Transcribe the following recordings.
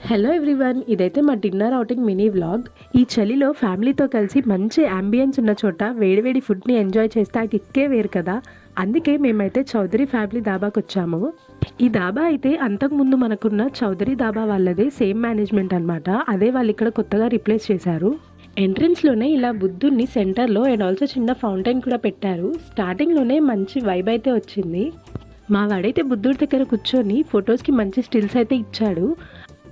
Hello everyone, ఇదైతే మా dinner outing mini vlog. ఈ చలిలో ఫ్యామిలీతో కలిసి మంచి అంబియన్స్ ఉన్న చోట వేడివేడి ఫుడ్ని ఎంజాయ్ చేస్తే ఆ కిక్కే వేరు కదా. అందుకే మేమైతే చౌదరి ఫ్యామిలీ దాబాకి వచ్చాము. ఈ దాబా అయితే అంతకుముందు మనకున్న చౌదరి దాబా వాళ్ళదే సేమ్ మేనేజ్మెంట్ అనమాట. అదే వాళ్ళు ఇక్కడ కొత్తగా రిప్లేస్ చేశారు. ఎంట్రన్స్లోనే ఇలా బుద్ధుడిని సెంటర్లో అండ్ ఆల్సో చిన్న ఫౌంటైన్ కూడా పెట్టారు. స్టార్టింగ్లోనే మంచి వైబ్ అయితే వచ్చింది. మా వాడైతే బుద్ధుడి దగ్గర కూర్చొని ఫొటోస్కి మంచి స్టిల్స్ అయితే ఇచ్చాడు.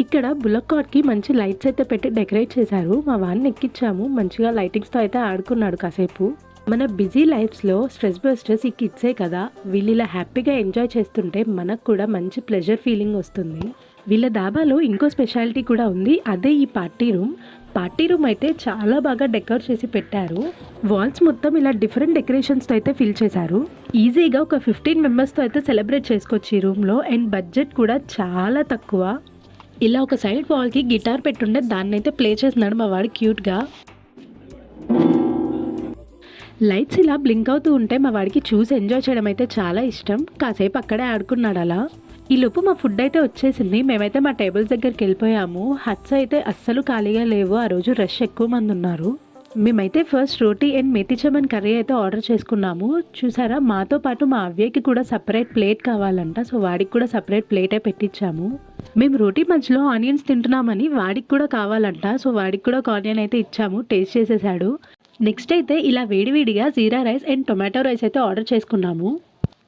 ఇక్కడ బుల్లక్ కార్ట్కి మంచి లైట్స్ అయితే పెట్టి డెకరేట్ చేశారు. మా వాడిని ఎక్కించాము, మంచిగా లైటింగ్స్తో అయితే ఆడుకున్నాడు కాసేపు. మన బిజీ లైఫ్స్లో స్ట్రెస్ బస్టర్స్ ఈ కిడ్సే కదా. వీళ్ళు ఇలా హ్యాపీగా ఎంజాయ్ చేస్తుంటే మనకు కూడా మంచి ప్లెజర్ ఫీలింగ్ వస్తుంది. వీళ్ళ దాబాలో ఇంకో స్పెషాలిటీ కూడా ఉంది, అదే ఈ పార్టీ రూమ్. పార్టీ రూమ్ అయితే చాలా బాగా డెకరేట్ చేసి పెట్టారు. వాల్స్ మొత్తం ఇలా డిఫరెంట్ డెకరేషన్స్తో అయితే ఫిల్ చేశారు. ఈజీగా ఒక 15 మెంబర్స్తో అయితే సెలబ్రేట్ చేసుకోవచ్చు ఈ రూమ్లో. అండ్ బడ్జెట్ కూడా చాలా తక్కువ. ఇలా ఒక సైడ్ వాల్కి గిటార్ పెట్టుండే దాన్ని అయితే ప్లే చేస్తున్నాడు మా వాడు క్యూట్గా. లైట్స్ ఇలా బ్లింక్ అవుతూ ఉంటే మా వాడికి చూసి ఎంజాయ్ చేయడం అయితే చాలా ఇష్టం. కాసేపు అక్కడే ఆడుకున్నాడు అలా. ఈ లోపు మా ఫుడ్ అయితే వచ్చేసింది. మేమైతే మా టేబుల్స్ దగ్గరికి వెళ్ళిపోయాము. హట్స్ అయితే అస్సలు ఖాళీగా లేవు, ఆ రోజు రష్ ఎక్కువ మంది ఉన్నారు. మేమైతే first roti and methi chaman curry అయితే ఆర్డర్ చేసుకున్నాము. చూసారా, మాతో పాటు మా అవ్యకి కూడా సపరేట్ ప్లేట్ కావాలంట. సో వాడికి కూడా సపరేట్ ప్లేటే పెట్టించాము. మేము రోటీ మధ్యలో ఆనియన్స్ తింటున్నామని వాడికి కూడా కావాలంట. సో వాడికి కూడా ఒక ఆనియన్ అయితే ఇచ్చాము, టేస్ట్ చేసేసాడు. నెక్స్ట్ అయితే ఇలా వేడివేడిగా జీరా రైస్ అండ్ టొమాటో రైస్ అయితే ఆర్డర్ చేసుకున్నాము.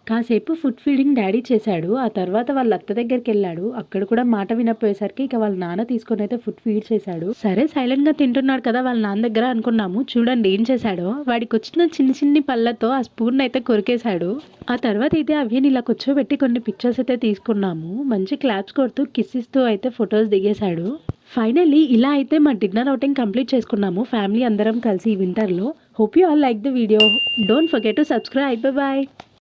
కాసేపు ఫుడ్ ఫీడింగ్ డాడీ చేశాడు. ఆ తర్వాత వాళ్ళ అత్త దగ్గరికి వెళ్ళాడు. అక్కడ కూడా మాట వినపోయేసరికి ఇక వాళ్ళ నాన్న తీసుకొని అయితే ఫుడ్ ఫీడ్ చేశాడు. సరే సైలెంట్గా తింటున్నాడు కదా వాళ్ళ నాన్న దగ్గర అనుకున్నాము. చూడండి ఏం చేశాడో, వాడికి వచ్చిన చిన్ని చిన్ని పళ్ళతో ఆ స్పూన్ అయితే కొరికేశాడు. ఆ తర్వాత అయితే అవ్యని ఇలా కూర్చోబెట్టి కొన్ని పిక్చర్స్ అయితే తీసుకున్నాము. మంచి క్లాప్స్ కొడుతూ కిస్ ఇస్తూ అయితే ఫొటోస్ దిగేశాడు. ఫైనల్లీ ఇలా అయితే మా డిన్నర్ అవుటింగ్ కంప్లీట్ చేసుకున్నాము ఫ్యామిలీ అందరం కలిసి ఈ వింటర్లో. Hope you all like the video. Don't forget to subscribe. Bye.